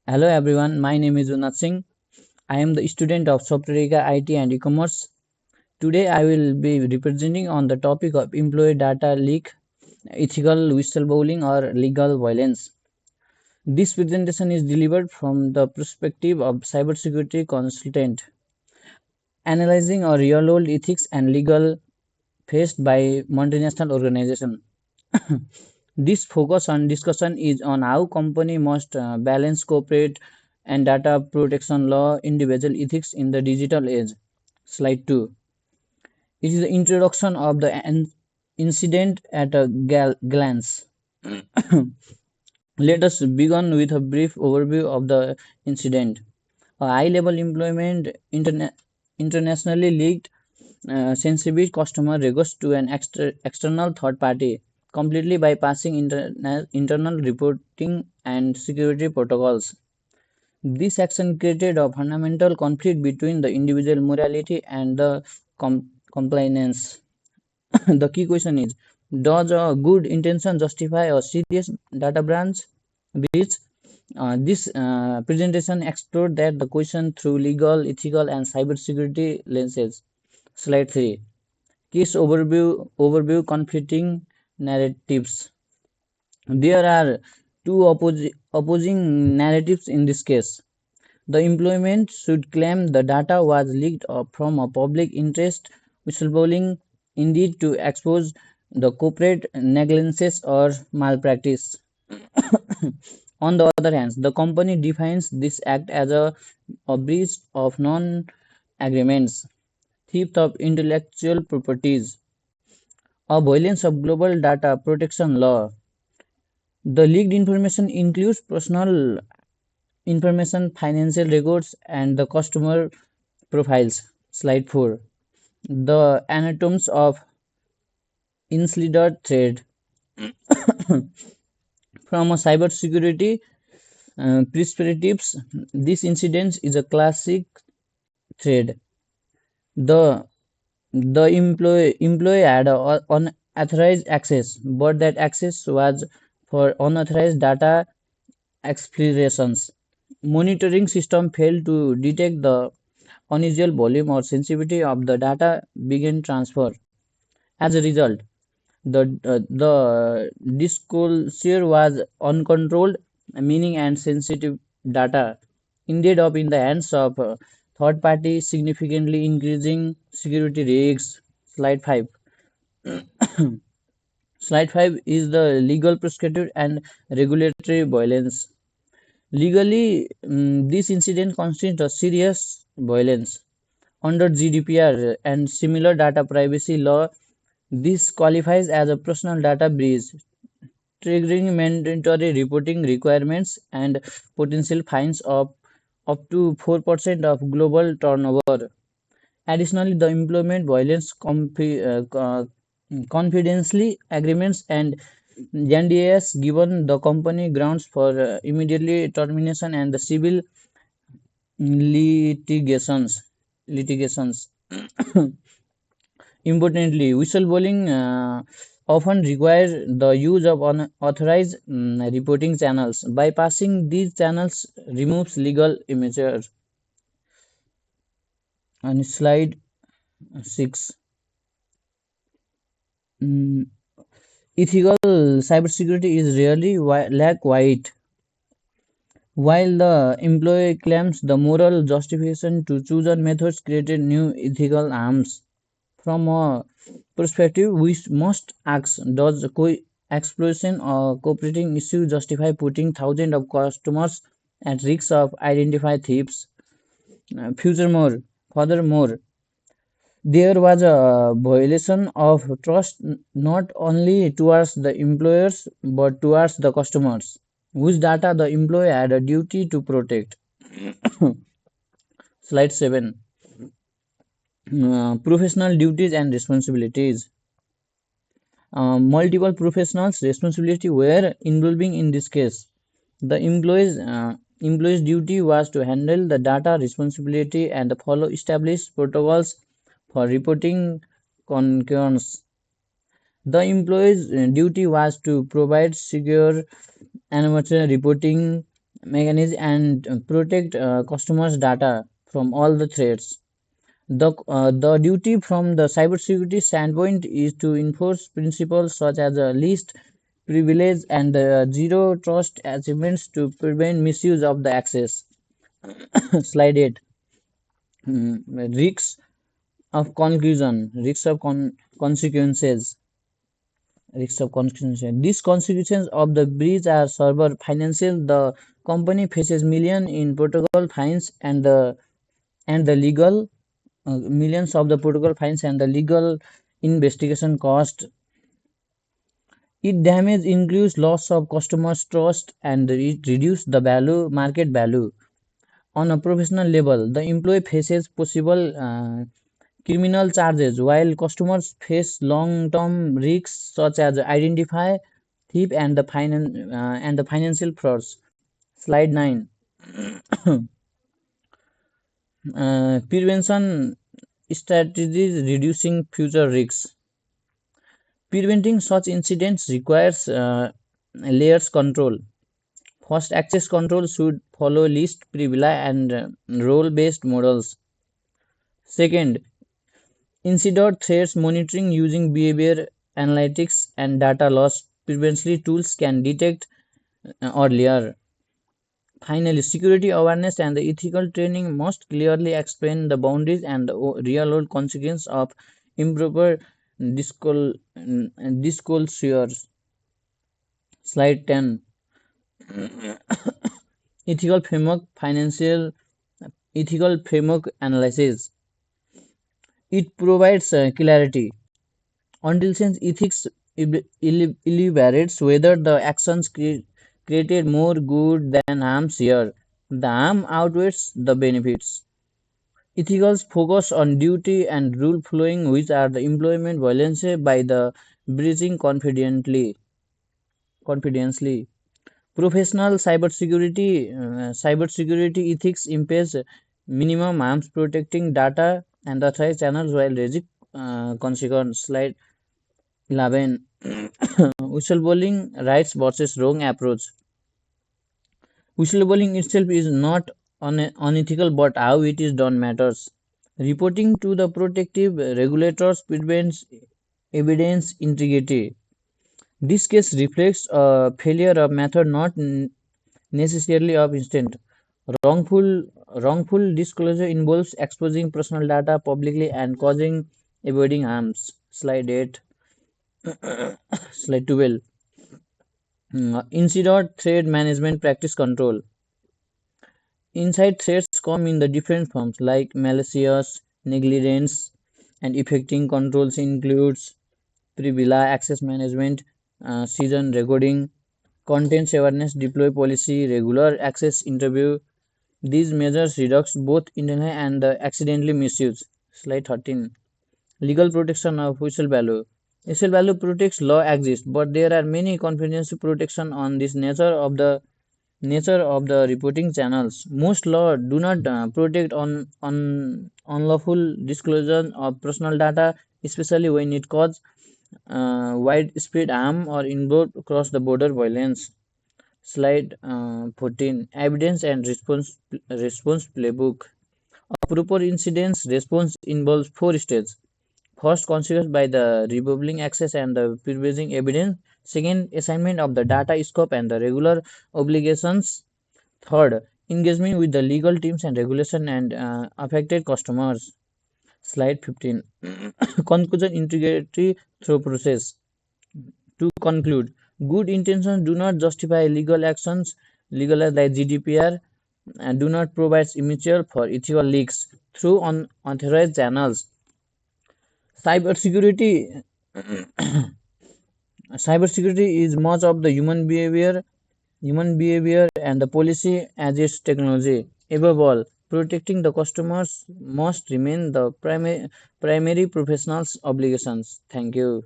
Hello everyone, my name is Unat Singh. I am the student of Software IT and E-commerce. Today I will be representing on the topic of employee data leak, ethical whistleblowing or legal violence. This presentation is delivered from the perspective of cybersecurity consultant, analyzing a real-world ethics and legal faced by multinational organization. This focus on discussion is on how company must balance corporate and data protection law, individual ethics in the digital age. Slide 2. It is the introduction of the incident at a glance. Let us begin with a brief overview of the incident. A high-level employment internationally leaked sensitive customer requests to an external third party, completely bypassing internal reporting and security protocols. This action created a fundamental conflict between the individual morality and the compliance. The key question is: does a good intention justify a serious data breach? This presentation explored that the question through legal, ethical, and cybersecurity lenses. Slide 3. Case overview conflicting narratives. There are two opposing narratives in this case. The employment should claim the data was leaked from a public interest whistleblowing, indeed to expose the corporate negligence or malpractice. On the other hand, the company defines this act as a breach of non-agreements, theft of intellectual properties, a violation of global data protection law. The leaked information includes personal information, financial records, and the customer profiles. Slide 4. The anatoms of insider threat. From a cybersecurity perspective, this incident is a classic threat. The employee had unauthorized access, but that access was for unauthorized data explorations. Monitoring system failed to detect the unusual volume or sensitivity of the data began transfer. As a result, the disclosure was uncontrolled, meaning and sensitive data ended up in the hands of third parties, significantly increasing security risks. Slide 5. Slide 5 is the legal prescriptive and regulatory violence. Legally, this incident constitutes a serious violence. Under GDPR and similar data privacy law, this qualifies as a personal data breach, triggering mandatory reporting requirements and potential fines of up to 4% of global turnover. Additionally, the employment violence confidentially agreements and NDAs given the company grounds for immediately termination and the civil litigations. litigations. Importantly, whistleblowing often requires the use of unauthorized reporting channels. Bypassing these channels removes legal measures. On slide 6, mm, ethical cybersecurity is rarely black white. While the employee claims the moral justification to chosen methods created new ethical harms. From a perspective, we must ask: does exploitation or cooperating issue justify putting thousands of customers at risk of identify thieves? Furthermore, there was a violation of trust not only towards the employers but towards the customers, whose data the employee had a duty to protect. Slide 7. Professional duties and responsibilities. Multiple professionals' responsibility were involving in this case. The employee's duty was to handle the data responsibility and follow established protocols for reporting concurrence. The employee's duty was to provide secure amateur reporting mechanism and protect customers' data from all the threats. The duty from the cybersecurity standpoint is to enforce principles such as the least privilege and the zero trust achievements to prevent misuse of the access. Slide 8. Risks of conclusion, consequences. Risks of consequences. These consequences of the breach are server financial. The company faces million in protocol fines and the legal millions of the protocol fines and the legal investigation cost. It damage includes loss of customers' trust and it reduce the value market value. On a professional level, the employee faces possible criminal charges while customers face long-term risks such as identify thief and the financial frauds. Slide 9. Prevention strategies reducing future risks. Preventing such incidents requires layers control. First, access control should follow least privilege and role-based models. Second, incident threats monitoring using behavior analytics and data loss prevention tools can detect earlier. Finally, security awareness and the ethical training must clearly explain the boundaries and the real-world consequences of improper disclosures. Slide 10. Ethical framework financial ethical framework analysis. It provides clarity until since ethics elaborates whether the actions created more good than harms here. The harm outweighs the benefits. Ethicals focus on duty and rule following, which are the employment violence by the breaching confidentially. Professional cybersecurity ethics impairs minimum harms protecting data and authorized channels while raising consequence. Slide 11. Whistleblowing rights versus wrong approach. Whistleblowing itself is not unethical, but how it is done matters. Reporting to the protective regulators prevents evidence integrity. This case reflects a failure of method, not necessarily of instant. Wrongful disclosure involves exposing personal data publicly and causing avoiding harms. Slide 8. Slide 12. Incident threat management practice control. Inside threats come in the different forms like malicious, negligence, and affecting controls includes privilege access management, season recording, content awareness deploy policy, regular access interview. These measures reduce both intentional and accidentally misuse. Slide 13. Legal protection of whistle value. Whistle value protects law exists, but there are many confidential protection on this nature of the reporting channels. Most law do not protect on unlawful disclosure of personal data, especially when it causes widespread harm or involve cross the border violence. Slide 14. Evidence and response playbook. A proper incident response involves four stages. First, consequence by the rebuilding access and the preserving evidence. Second, assignment of the data scope and the regular obligations. Third, engagement with the legal teams and regulation and affected customers. Slide 15. Conclusion integrity through process. To conclude, good intentions do not justify legal actions, legal like GDPR, and do not provide immature for ethical leaks through unauthorized channels. Cybersecurity cybersecurity is much of the human behavior and the policy as its technology. Above all, protecting the customers must remain the primary professional's obligations. Thank you.